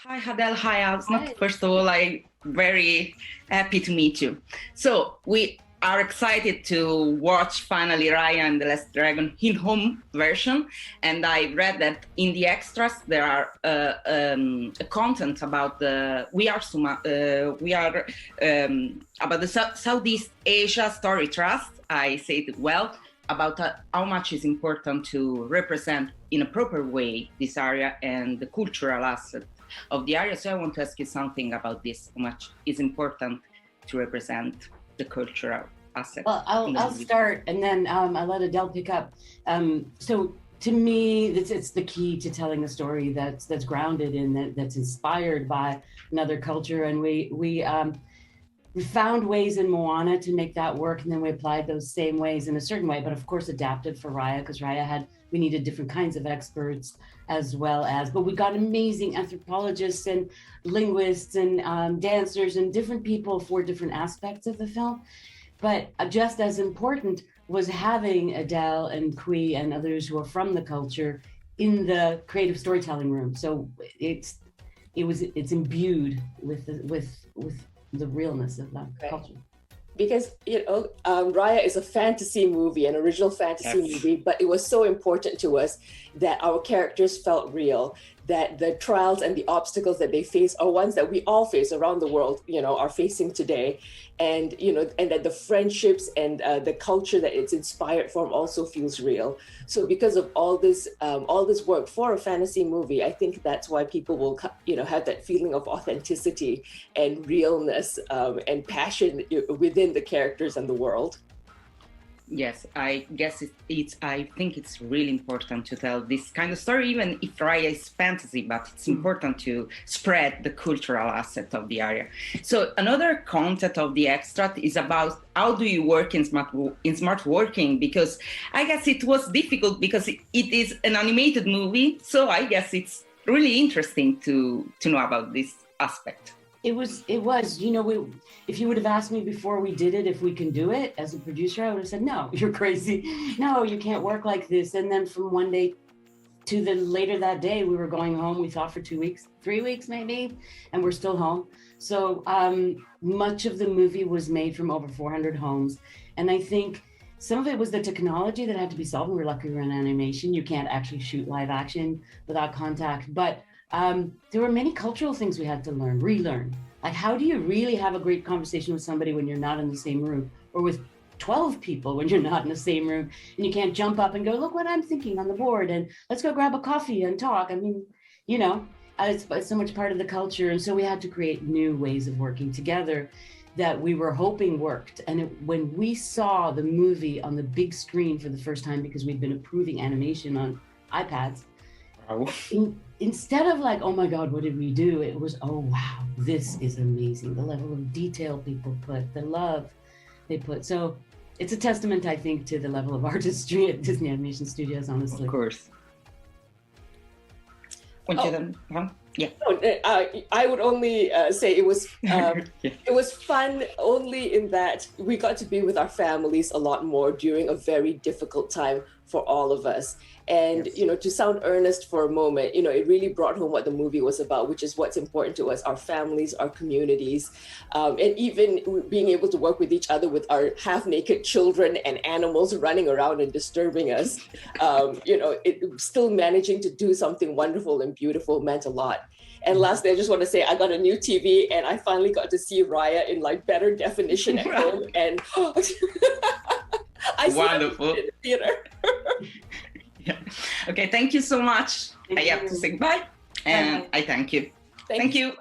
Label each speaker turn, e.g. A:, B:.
A: Hi, Adele. Hi, Osnat.
B: Hi.
A: First of all, I'm very happy to meet you. So we are excited to watch finally Raya and the Last Dragon in home version. And I read that in the extras there are content about about the Southeast Asia story trust. I say it well about how much is important to represent in a proper way this area and the cultural asset of the area. So I want to ask you something about this, how much is important to represent the cultural asset.
B: Well, I'll start and then I'll let Adele pick up. So to me, it's the key to telling a story that's grounded in that's inspired by another culture. And we found ways in Moana to make that work, and then we applied those same ways in a certain way, but of course adapted for Raya, because we needed different kinds of experts as well as, but we got amazing anthropologists and linguists and dancers and different people for different aspects of the film. But just as important was having Adele and Kui and others who are from the culture in the creative storytelling room. So it's imbued with the realness of that culture.
C: Because Raya is a fantasy movie, an original fantasy movie, but it was so important to us that our characters felt real, that the trials and the obstacles that they face are ones that we all face around the world, are facing today, and and that the friendships and the culture that it's inspired from also feels real. So because of all this work for a fantasy movie, I think that's why people will have that feeling of authenticity and realness and passion within the characters and the world.
A: Yes, I guess I think it's really important to tell this kind of story, even if Raya is fantasy, but it's important to spread the cultural asset of the area. So another content of the extract is about how do you work in smart working, because I guess it was difficult because it is an animated movie. So I guess it's really interesting to know about this aspect.
B: It was, if you would have asked me before we did it, if we can do it as a producer, I would have said, no, you're crazy. No, you can't work like this. And then from one day to the later that day, we were going home. We thought for 2 weeks, 3 weeks maybe, and we're still home. So much of the movie was made from over 400 homes. And I think some of it was the technology that had to be solved. We're lucky we're in animation. You can't actually shoot live action without contact. But there were many cultural things we had to relearn. Like, how do you really have a great conversation with somebody when you're not in the same room, or with 12 people when you're not in the same room, and you can't jump up and go, look what I'm thinking on the board, and let's go grab a coffee and talk. I mean, it's so much part of the culture. And so we had to create new ways of working together that we were hoping worked. And when we saw the movie on the big screen for the first time, because we'd been approving animation on iPads, instead of like, oh my God, what did we do? It was, oh wow, this is amazing. The level of detail people put, the love they put. So it's a testament, I think, to the level of artistry at Disney Animation Studios, honestly.
A: Of course. Yeah.
C: I would only say it was it was fun only in that we got to be with our families a lot more during a very difficult time for all of us. And, to sound earnest for a moment, it really brought home what the movie was about, which is what's important to us, our families, our communities, and even being able to work with each other with our half-naked children and animals running around and disturbing us. Still managing to do something wonderful and beautiful meant a lot. And lastly, I just want to say I got a new TV and I finally got to see Raya in better definition at home. And I
A: wonderful.
C: In the theater.
A: Yeah. Okay, thank you so much. I have to say goodbye, and I thank you.
C: Thank
A: you.